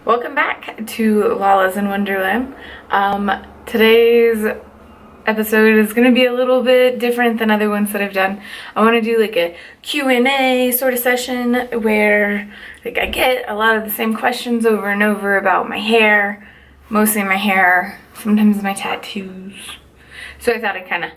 Welcome back to Lala's in Wonderland. Today's episode is going to be a little bit different than other ones that I've done. I want to do like a Q&A sort of session where like I get a lot of the same questions over and over about my hair, mostly my hair, sometimes my tattoos. So I thought I'd kind of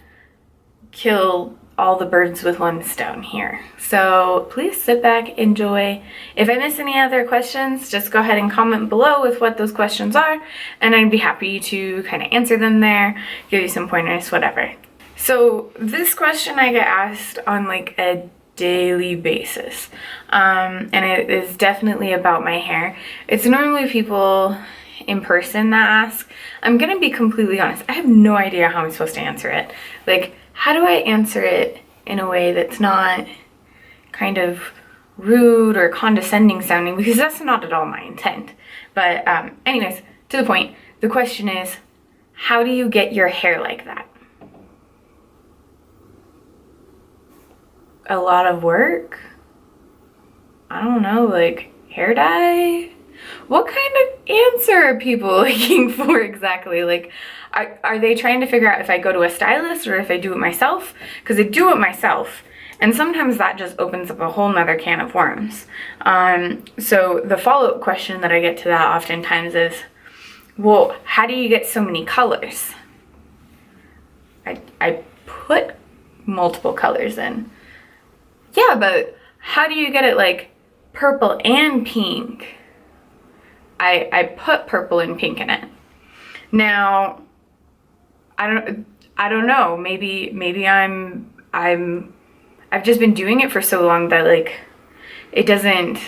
kill all the birds with one stone here. So please sit back, enjoy. If I miss any other questions, just go ahead and comment below with what those questions are, and I'd be happy to kind of answer them there, give you some pointers, whatever. So this question I get asked on like a daily basis, and it is definitely about my hair. It's normally people in person that ask. I'm gonna be completely honest, I have no idea how I'm supposed to answer it. Like, how do I answer it in a way that's not kind of rude or condescending sounding, because that's not at all my intent. But anyways, to the point, the question is, how do you get your hair like that? A lot of work? I don't know, like hair dye? What kind of answer are people looking for exactly? Like, are they trying to figure out if I go to a stylist or if I do it myself? Because I do it myself, and sometimes that just opens up a whole nother can of worms. So the follow-up question that I get to that oftentimes is, well, how do you get so many colors? I put multiple colors in. Yeah, but how do you get it like purple and pink? I put purple and pink in it. Now, I don't know. Maybe I've just been doing it for so long that like it doesn't,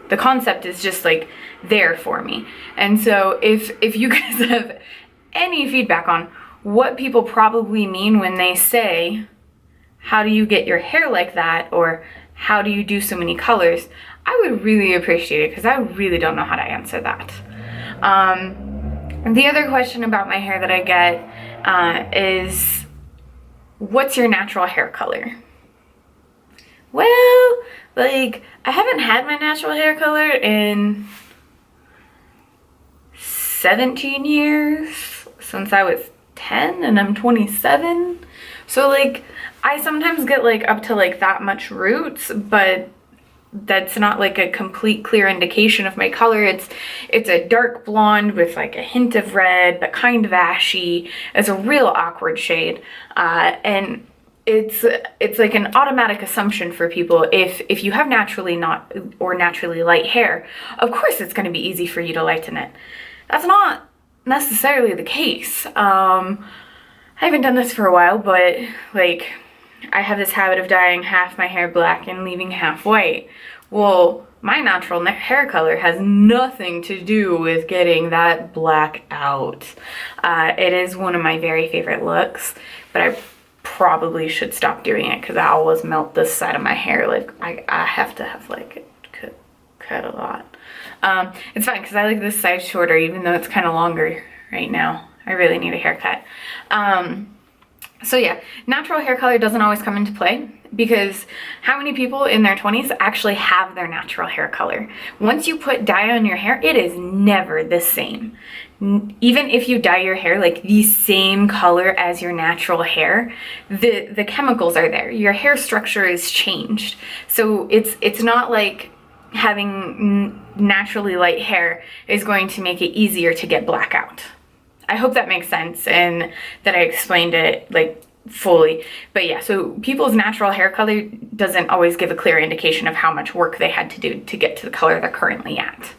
the concept is just like there for me. And so if you guys have any feedback on what people probably mean when they say, how do you get your hair like that, or how do you do so many colors, I would really appreciate it, because I really don't know how to answer that. The other question about my hair that I get is, what's your natural hair color? Well, like, I haven't had my natural hair color in 17 years, since I was 10, and I'm 27. So like, I sometimes get like up to like that much roots, but that's not like a complete clear indication of my color. It's a dark blonde with like a hint of red, but kind of ashy. It's a real awkward shade, and it's like an automatic assumption for people, if you have naturally light hair, of course it's going to be easy for you to lighten it. That's not necessarily the case. I haven't done this for a while, but like, I have this habit of dyeing half my hair black and leaving half white. Well, my natural hair color has nothing to do with getting that black out. It is one of my very favorite looks, but I probably should stop doing it, because I always melt this side of my hair. Like, I have to have like it cut a lot. It's fine, because I like this side shorter, even though it's kind of longer right now. I really need a haircut. So yeah, natural hair color doesn't always come into play, because how many people in their 20s actually have their natural hair color? Once you put dye on your hair, it is never the same. Even if you dye your hair like the same color as your natural hair, the chemicals are there. Your hair structure is changed. So it's not like having naturally light hair is going to make it easier to get black out. I hope that makes sense and that I explained it like fully. But yeah, so people's natural hair color doesn't always give a clear indication of how much work they had to do to get to the color they're currently at.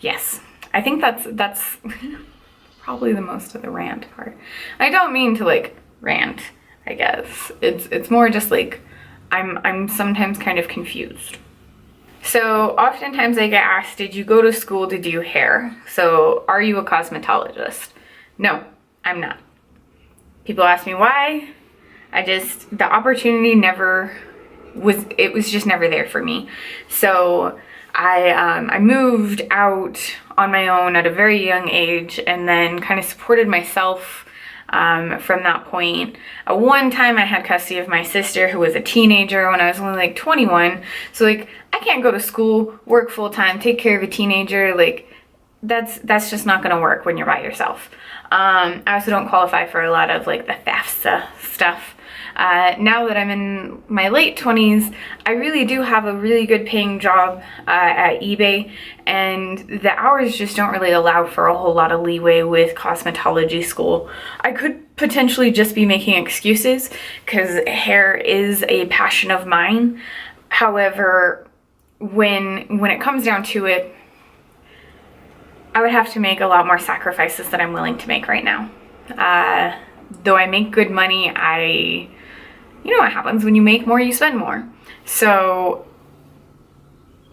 Yes, I think that's probably the most of the rant part. I don't mean to like rant, I guess. It's more just like I'm sometimes kind of confused. So oftentimes I get asked, did you go to school to do hair? So are you a cosmetologist? No, I'm not. People ask me why. The opportunity was just never there for me. So I moved out on my own at a very young age, and then kind of supported myself from that point. At one time I had custody of my sister, who was a teenager when I was only like 21. So like, I I can't go to school, work full time, take care of a teenager. Like, that's just not gonna work when you're by yourself. I also don't qualify for a lot of like the FAFSA stuff. Now that I'm in my late 20s, I really do have a really good paying job at eBay, and the hours just don't really allow for a whole lot of leeway with cosmetology school. I could potentially just be making excuses because hair is a passion of mine. However, when it comes down to it, I would have to make a lot more sacrifices than I'm willing to make right now. Though I make good money, you know what happens when you make more, you spend more. So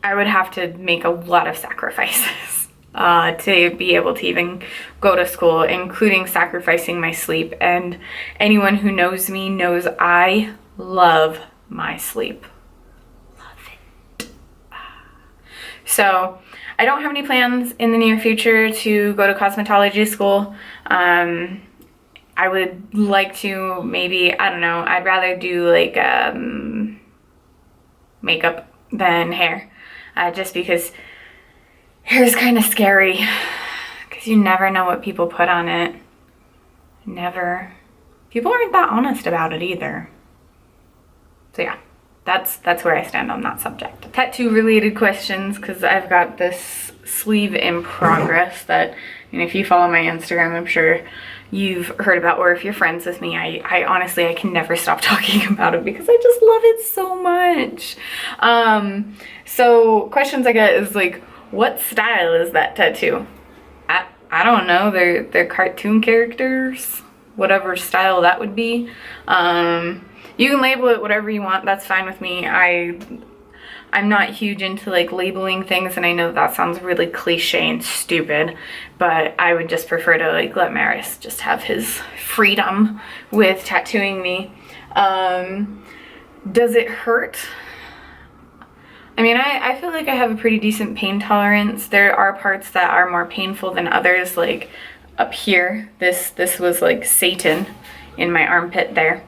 I would have to make a lot of sacrifices to be able to even go to school, including sacrificing my sleep. And anyone who knows me knows I love my sleep. Love it. So I don't have any plans in the near future to go to cosmetology school. I would like to maybe, I don't know, I'd rather do like makeup than hair. Just because hair is kind of scary. Because you never know what people put on it. Never. People aren't that honest about it either. So yeah. That's where I stand on that subject. Tattoo related questions, because I've got this sleeve in progress that, and if you follow my Instagram, I'm sure you've heard about, or if you're friends with me, I honestly, I can never stop talking about it because I just love it so much. So questions I get is like, what style is that tattoo? I don't know, they're cartoon characters, whatever style that would be. You can label it whatever you want, that's fine with me. I'm not huge into like labeling things, and I know that sounds really cliche and stupid, but I would just prefer to like let Maris just have his freedom with tattooing me. Does it hurt? I mean, I feel like I have a pretty decent pain tolerance. There are parts that are more painful than others, like up here. This was like Satan in my armpit there.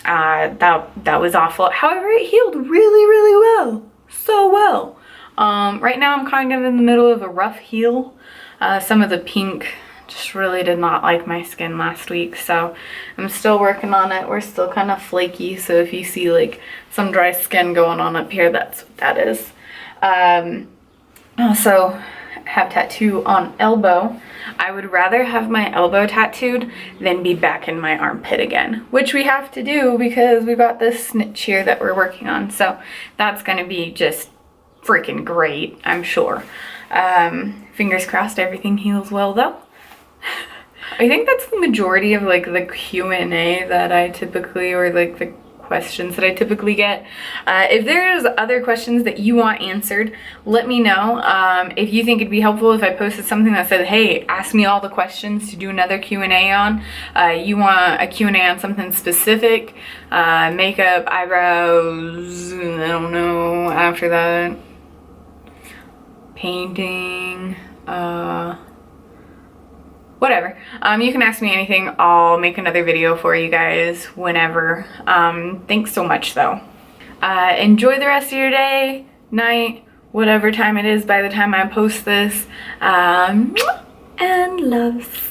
That was awful. However, it healed really well. So well. Right now I'm kind of in the middle of a rough heal. Some of the pink just really did not like my skin last week, so I'm still working on it. We're still kind of flaky, so if you see like some dry skin going on up here, that's what that is. Also have tattoo on elbow. I would rather have my elbow tattooed than be back in my armpit again, which we have to do because we got this snitch here that we're working on. So that's gonna be just freaking great, I'm sure. Fingers crossed everything heals well though. I think that's the majority of like the Q&A that I typically, or like the questions that I typically get. If there's other questions that you want answered, let me know. If you think it'd be helpful if I posted something that said, hey, ask me all the questions to do another Q&A on. You want a Q&A on something specific, makeup, eyebrows, I don't know, after that, painting, whatever. You can ask me anything. I'll make another video for you guys whenever. Thanks so much though. Enjoy the rest of your day, night, whatever time it is by the time I post this. And loves.